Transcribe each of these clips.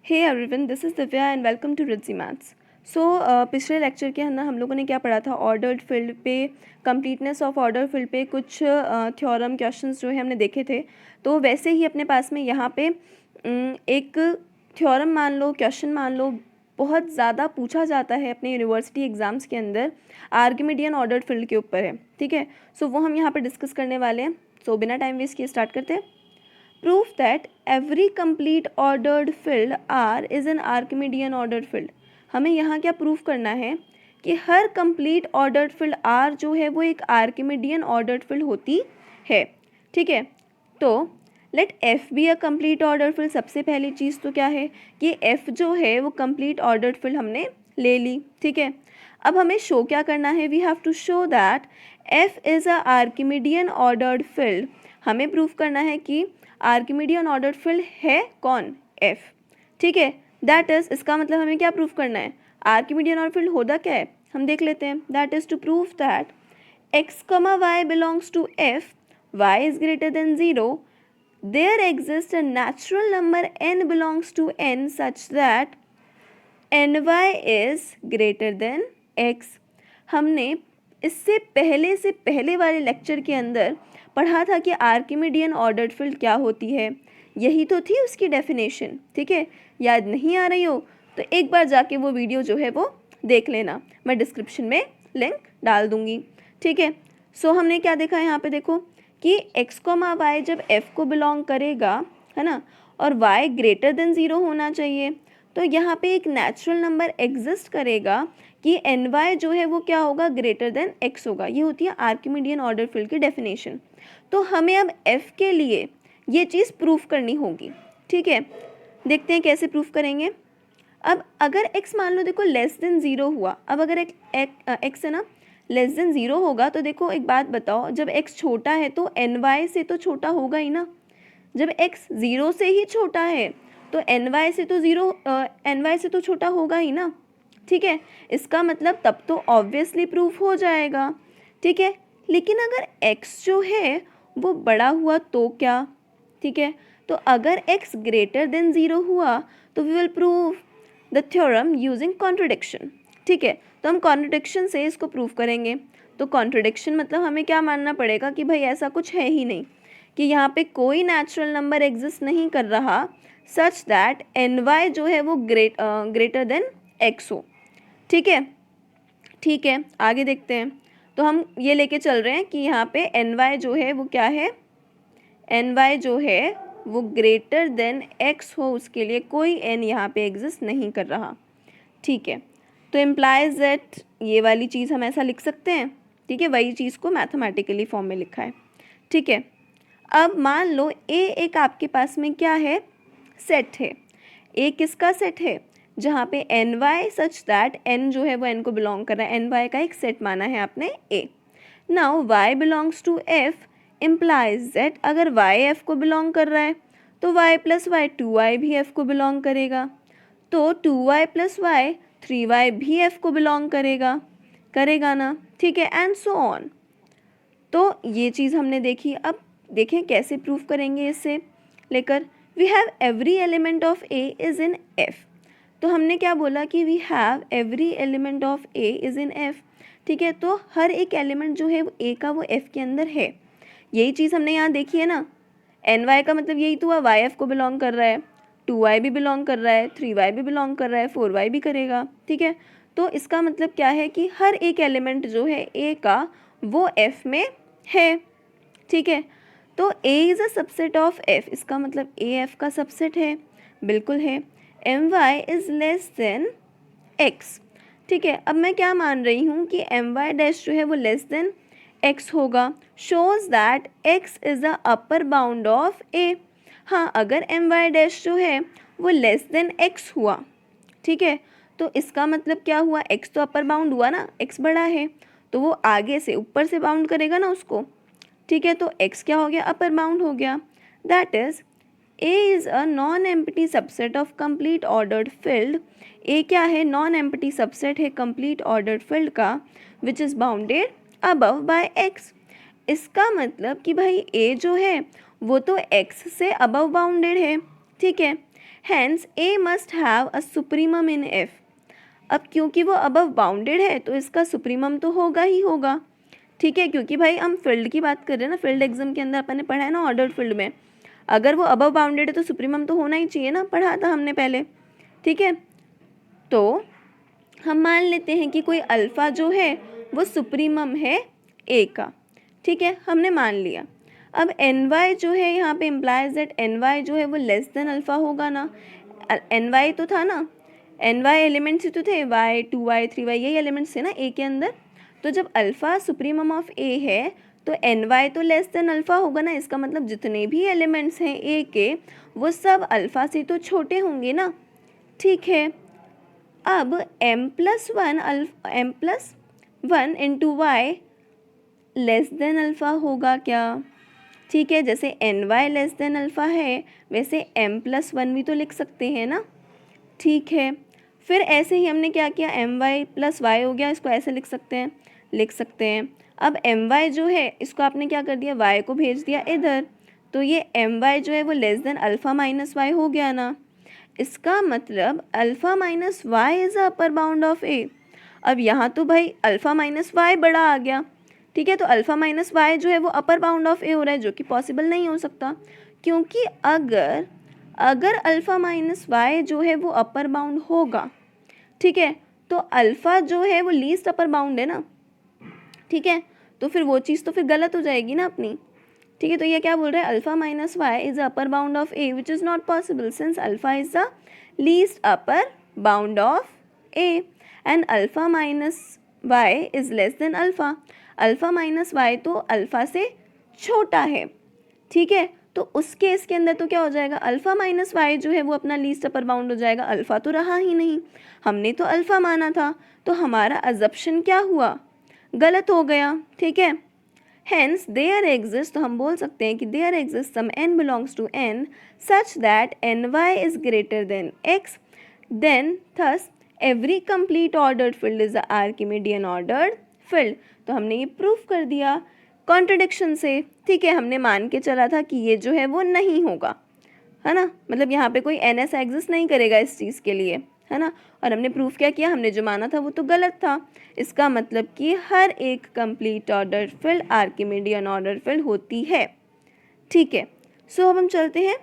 Hey everyone, this is Divya and welcome to Riddhi maths. So पिछले lecture के अंदर हम लोगों ने क्या पढ़ा था, ऑर्डर्ड फील्ड पे, कंप्लीटनेस ऑफ ऑर्डर फील्ड पे कुछ थ्योरम क्वेश्चंस जो है हमने देखे थे। तो वैसे ही अपने पास में यहाँ पे एक थ्योरम मान लो, क्वेश्चन मान लो, बहुत ज़्यादा पूछा जाता है अपने यूनिवर्सिटी एग्ज़ाम्स के अंदर, आर्किमिडियन ऑर्डर्ड फील्ड के ऊपर है। ठीक है, सो वो हम यहाँ पर डिस्कस करने वाले हैं। सो बिना टाइम वेस्ट किए स्टार्ट करते हैं। Prove that every complete ordered field R is an Archimedean ordered field। हमें यहाँ क्या प्रूफ करना है कि हर complete ordered field R जो है वो एक Archimedean ordered field होती है। ठीक है, तो let F be a complete ordered field। सबसे पहली चीज़ तो क्या है कि F जो है वो complete ordered field हमने ले ली। ठीक है, अब हमें शो क्या करना है, we have to show that F is a Archimedean ordered field। हमें प्रूफ करना है कि आर्किमिडियन ऑर्डर्ड फील्ड है कौन, एफ। ठीक है, दैट इज, इसका मतलब हमें क्या प्रूफ करना है, आर्किमिडियन ऑर्डर फील्ड होता क्या है हम देख लेते हैं। That is to prove that x comma y belongs to F, y is greater than 0, there exist a natural number n belongs to n such that ny is greater than x। हमने इससे पहले वाले lecture के अंदर पढ़ा था कि Archimedean ordered field क्या होती है, यही तो थी उसकी डेफिनेशन। ठीक है, याद नहीं आ रही हो तो एक बार जाके वो वीडियो जो है वो देख लेना, मैं डिस्क्रिप्शन में लिंक डाल दूंगी। ठीक है, सो हमने क्या देखा यहाँ पे, देखो कि x, y जब f को बिलोंग करेगा, है ना, और y ग्रेटर देन 0 होना चाहिए, तो यहाँ पे एक नेचुरल नंबर एग्जिस्ट करेगा कि ny जो है वो क्या होगा, ग्रेटर देन x होगा। ये होती है आर्किमिडियन ऑर्डर फील्ड की डेफिनेशन। तो हमें अब f के लिए ये चीज़ प्रूफ करनी होगी। ठीक है, देखते हैं कैसे प्रूफ करेंगे। अब अगर x मान लो देखो लेस देन 0 हुआ, अब अगर x है ना लेस देन 0 होगा, तो देखो एक बात बताओ, जब x छोटा है तो ny से तो छोटा होगा ही ना। जब x 0 से ही छोटा है तो ny से तो ny से तो छोटा होगा ही ना। ठीक है, इसका मतलब तब तो ऑब्वियसली प्रूफ हो जाएगा। ठीक है, लेकिन अगर x जो है वो बड़ा हुआ तो क्या। ठीक है, तो अगर x ग्रेटर देन 0 हुआ तो we will prove the theorem using contradiction. ठीक है, तो हम कॉन्ट्रडिक्शन से इसको प्रूव करेंगे। तो कॉन्ट्रडिक्शन मतलब हमें क्या मानना पड़ेगा कि भाई ऐसा कुछ है ही नहीं, कि यहाँ पे कोई नेचुरल नंबर एग्जिस्ट नहीं कर रहा सच दैट ny जो है वो ग्रेटर देन x हो। ठीक है, ठीक है, आगे देखते हैं। तो हम ये लेके चल रहे हैं कि यहाँ पे ny जो है वो क्या है, ny जो है वो ग्रेटर देन x हो, उसके लिए कोई n यहाँ पे एग्जिस्ट नहीं कर रहा। ठीक है, तो इम्प्लाइज दैट ये वाली चीज़ हम ऐसा लिख सकते हैं। ठीक है, वही चीज़ को मैथमेटिकली फॉर्म में लिखा है। ठीक है, अब मान लो a एक आपके पास में क्या है, सेट है। a किसका सेट है, जहाँ पे ny सच दैट n जो है वो n को बिलोंग कर रहा है, ny का एक सेट माना है आपने a। Now y belongs to f implies that अगर y f को बिलोंग कर रहा है तो y प्लस वाई 2y भी f को बिलोंग करेगा, तो 2y प्लस वाई 3y भी f को बिलोंग करेगा ना। ठीक है, एंड सो ऑन। तो ये चीज़ हमने देखी। अब देखें कैसे प्रूफ करेंगे इससे लेकर, we have every element of a is in f। तो हमने क्या बोला कि we have every element of a is in f। ठीक है, तो हर एक एलिमेंट जो है वो a का वो f के अंदर है। यही चीज़ हमने यहाँ देखी है ना, ny का मतलब यही तो हुआ, yf को बिलोंग कर रहा है, 2y भी बिलोंग कर रहा है, 3y भी बिलोंग कर रहा है, 4y भी करेगा। ठीक है, तो इसका मतलब क्या है कि हर एक एलिमेंट जो है a का वो f में है। ठीक है, तो a is a subset of f, इसका मतलब a f का सबसेट है, बिल्कुल है। my is less then x। ठीक है, अब मैं क्या मान रही हूँ कि my डैश जो है वो लेस देन x होगा, shows that x is the upper bound of a। हाँ, अगर my डैश जो है वो लेस देन x हुआ, ठीक है, तो इसका मतलब क्या हुआ, x तो अपर बाउंड हुआ ना, x बड़ा है तो वो आगे से ऊपर से बाउंड करेगा ना उसको। ठीक है, तो x क्या हो गया, अपर बाउंड हो गया। That is a is a non empty subset of complete ordered field. a क्या है, नॉन एम्प्टी सबसेट है कंप्लीट ऑर्डर्ड फील्ड का, which is bounded above by x। इसका मतलब कि भाई a जो है वो तो x से अबव बाउंडेड है। ठीक है, hence A must have a supremum in F. अब क्योंकि वो अबव बाउंडेड है तो इसका सुप्रीमम तो होगा ही होगा, ठीक है, क्योंकि भाई हम फील्ड की बात कर रहे हैं ना, फील्ड एग्जाम के अंदर अपन ने पढ़ा है ना ऑर्डर्ड फील्ड में, अगर वो अबव बाउंडेड है तो सुप्रीमम तो होना ही चाहिए ना, पढ़ा था हमने पहले, ठीक है। तो हम मान लेते हैं कि कोई अल्फ़ा जो है वो सुप्रीमम है ए का, ठीक है, हमने मान लिया। अब एन वाई जो है यहाँ पे इम्प्लाइज दैट एन वाई जो है वो लेस देन अल्फ़ा होगा ना, एन वाई तो था ना, एन वाई एलिमेंट्स ही तो थे, वाई 2y 3y यही एलिमेंट्स थे ना ए के अंदर। तो जब अल्फ़ा सुप्रीमम ऑफ ए है तो एन वाई तो लेस देन अल्फ़ा होगा ना, इसका मतलब जितने भी एलिमेंट्स हैं ए के वो सब अल्फ़ा से तो छोटे होंगे ना, ठीक है। अब m+1 into y less than alpha होगा क्या, ठीक है, जैसे n y less than alpha है वैसे m+1 भी तो लिख सकते हैं ना, ठीक है। फिर ऐसे ही हमने क्या किया, my+y हो गया, इसको ऐसे लिख सकते हैं। अब my जो है इसको आपने क्या कर दिया, y को भेज दिया इधर, तो ये my जो है वो less than alpha minus y हो गया ना, इसका मतलब alpha minus y is upper bound of A. अब यहाँ तो भाई अल्फ़ा माइनस वाई बड़ा आ गया, ठीक है, तो अल्फ़ा माइनस वाई जो है वो अपर बाउंड ऑफ ए हो रहा है, जो कि पॉसिबल नहीं हो सकता, क्योंकि अगर अल्फ़ा माइनस वाई जो है वो अपर बाउंड होगा, ठीक है, तो अल्फ़ा जो है वो लीस्ट अपर बाउंड है ना, ठीक है, तो फिर वो चीज़ तो फिर गलत हो जाएगी ना अपनी, ठीक है। तो ये क्या बोल रहा है, alpha minus y is upper bound of A which is not possible since alpha is the least upper bound of A and alpha minus y is less than alpha. Alpha minus y तो alpha से छोटा है, ठीक है, तो उस case के अंदर तो क्या हो जाएगा, अल्फ़ा माइनस वाई जो है वो अपना लीस्ट अपर बाउंड हो जाएगा, अल्फ़ा तो रहा ही नहीं, हमने तो अल्फ़ा माना था, तो हमारा अजप्शन क्या हुआ, गलत हो गया, ठीक है। Hence there exists, तो हम बोल सकते हैं कि there exists some n belongs to n such that ny is greater than x, then thus every complete ordered field is a Archimedean ordered field। तो हमने ये प्रूफ कर दिया कॉन्ट्रडिक्शन से, ठीक है, हमने मान के चला था कि ये जो है वो नहीं होगा, है ना, मतलब यहाँ पे कोई एन ऐसा एग्जिस्ट नहीं करेगा इस चीज़ के लिए, है ना, और हमने प्रूफ क्या किया, हमने जो माना था वो तो गलत था। इसका मतलब कि हर एक complete order field Archimedean order field होती है, ठीक है। सो अब हम चलते हैं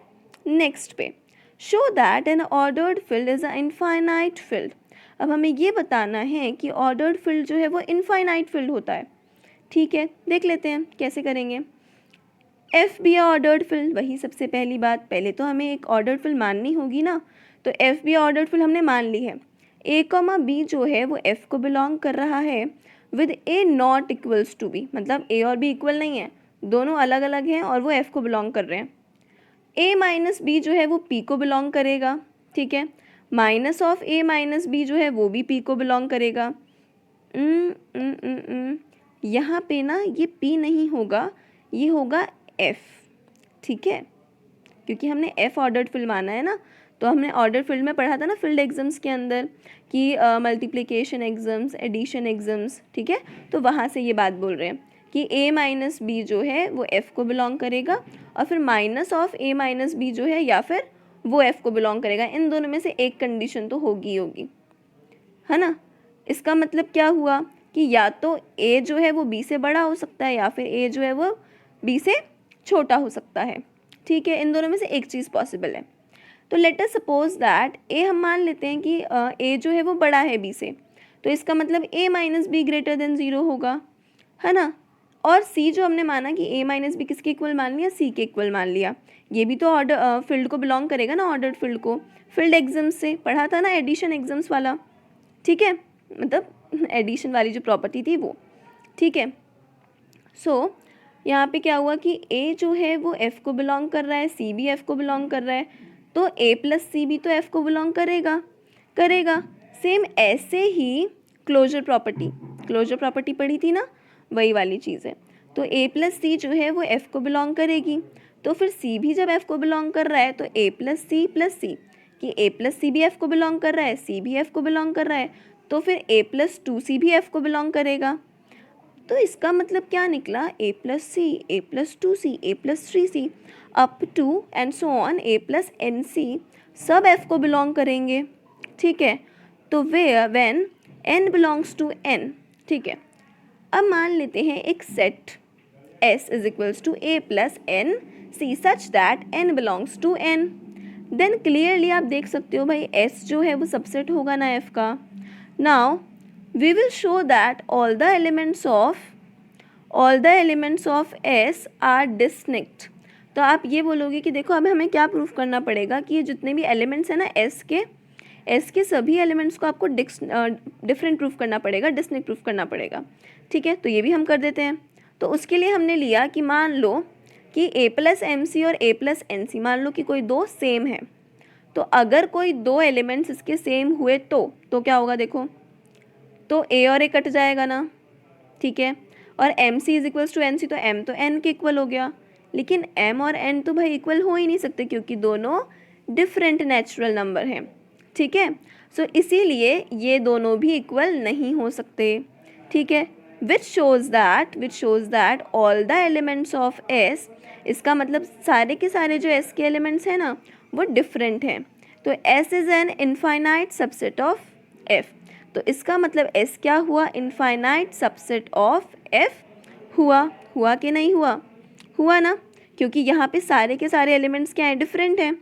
नेक्स्ट पे, show that N ordered field is a infinite field. अब हमें ये बताना है कि ऑर्डर्ड फील्ड जो है वो इनफाइनाइट फील्ड होता है, ठीक है, देख लेते हैं कैसे करेंगे। एफ बी ऑर्डर्ड फील्ड, वही सबसे पहली बात, पहले तो हमें एक ऑर्डर्ड फील्ड माननी होगी ना, तो एफ बी ऑर्डर्ड फील्ड हमने मान ली है। ए कॉमा बी जो है वो एफ को बिलोंग कर रहा है with a not equals to b, मतलब ए और बी इक्वल नहीं है, दोनों अलग अलग हैं और वो एफ को बिलोंग कर रहे हैं। ए माइनस बी जो है वो पी को बिलोंग करेगा, ठीक है, minus of a minus b जो है वो भी पी को बिलोंग करेगा। यहाँ पे ना ये पी नहीं होगा, ये होगा एफ, ठीक है, क्योंकि हमने एफ ऑर्डर्ड फील्ड माना है ना, तो हमने ऑर्डर फील्ड में पढ़ा था ना फील्ड एग्जाम्स के अंदर कि मल्टीप्लिकेशन एग्जाम्स, एडिशन एग्जाम्स, ठीक है, तो वहाँ से ये बात बोल रहे हैं कि ए माइनस बी जो है वो एफ को बिलोंग करेगा और फिर minus of a minus b जो है या फिर वो एफ को बिलोंग करेगा, इन दोनों में से एक कंडीशन तो होगी है ना। इसका मतलब क्या हुआ कि या तो ए जो है वो बी से बड़ा हो सकता है या फिर ए जो है वो बी से छोटा हो सकता है, ठीक है, इन दोनों में से एक चीज़ पॉसिबल है। तो लेट अस सपोज दैट ए हम मान लेते हैं कि ए जो है वो बड़ा है बी से, तो इसका मतलब ए माइनस बी ग्रेटर देन 0 होगा, है ना, और सी जो हमने माना कि ए माइनस बी किसके इक्वल मान लिया, सी के इक्वल मान लिया, ये भी तो ऑर्डर फील्ड को बिलोंग करेगा ना, ऑर्डर्ड फील्ड को, फील्ड एग्जाम्स से पढ़ा था ना, एडिशन एग्जाम्स वाला, ठीक है, मतलब एडिशन वाली जो प्रॉपर्टी थी वो, ठीक है। सो यहाँ पे क्या हुआ कि ए जो है वो एफ को बिलोंग कर रहा है, सी भी एफ को बिलोंग कर रहा है, तो ए प्लस सी भी तो एफ को बिलोंग करेगा। सेम ऐसे ही क्लोजर प्रॉपर्टी पढ़ी थी ना, वही वाली चीज़ है, तो ए प्लस सी जो है वो एफ को बिलोंग करेगी, तो फिर सी भी जब एफ को बिलोंग कर रहा है तो ए प्लस सी कि ए प्लस सी भी एफ को बिलोंग कर रहा है, सी भी एफ को बिलोंग कर रहा है, तो फिर ए प्लस 2c भी एफ को बिलोंग करेगा। तो इसका मतलब क्या निकला, a plus c, a plus 2c, a plus 3c up to and so on a plus n c, सब एफ को बिलोंग करेंगे, ठीक है। तो when n belongs to n, ठीक है। अब मान लेते हैं एक set S is equals to a plus n c such that n belongs to n, then clearly आप देख सकते हो भाई S जो है वो सबसेट होगा ना F का। Now we will show that all the elements of S are distinct. तो आप ये बोलोगे कि देखो अब हमें क्या प्रूफ करना पड़ेगा कि ये जितने भी एलिमेंट्स हैं ना एस के सभी एलिमेंट्स को आपको डिफरेंट प्रूफ करना पड़ेगा, डिस्टिंक्ट प्रूफ करना पड़ेगा, ठीक है। तो ये भी हम कर देते हैं। तो उसके लिए हमने लिया कि मान लो कि a प्लस एम सी और a प्लस एन सी, मान लो कि कोई दो सेम है। तो अगर कोई दो एलिमेंट्स इसके सेम हुए तो क्या होगा देखो, तो a और a कट जाएगा ना, ठीक है। और m c is equals to n c, तो m तो n के इक्वल हो गया। लेकिन m और n तो भाई इक्वल हो ही नहीं सकते क्योंकि दोनों डिफरेंट नेचुरल नंबर हैं, ठीक है। सो इसीलिए ये दोनों भी इक्वल नहीं हो सकते, ठीक है। Which shows that all the elements of S, इसका मतलब सारे के सारे जो S के एलिमेंट्स हैं ना वो डिफरेंट हैं। तो S is an infinite subset of F। तो इसका मतलब S क्या हुआ, इनफाइनाइट सबसेट ऑफ F हुआ कि नहीं हुआ ना, क्योंकि यहाँ पे सारे के सारे एलिमेंट्स क्या हैं, डिफरेंट हैं।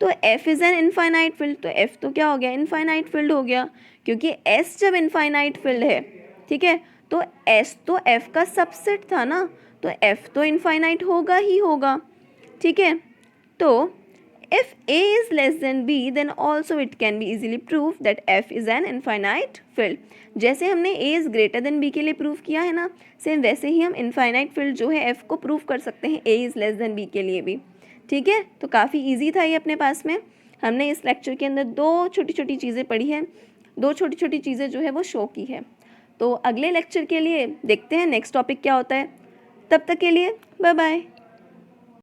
तो F is an infinite field, तो F तो क्या हो गया, इनफाइनाइट फील्ड हो गया, क्योंकि S जब इनफाइनाइट फील्ड है, ठीक है, तो S तो F का सबसेट था ना, तो F तो इनफाइनाइट होगा ही होगा, ठीक है। तो if A is less than B then also it can be easily proved that F is an infinite field। जैसे हमने A is greater than B के लिए प्रूव किया है ना, सेम वैसे ही हम इनफाइनाइट फील्ड जो है F को प्रूव कर सकते हैं A is less than B के लिए भी, ठीक है। तो काफ़ी इजी था ये अपने पास में। हमने इस लेक्चर के अंदर दो छोटी छोटी चीज़ें पढ़ी हैं, दो छोटी छोटी चीज़ें जो है वो शो की है। तो अगले लेक्चर के लिए देखते हैं नेक्स्ट टॉपिक क्या होता है। तब तक के लिए बाय बाय।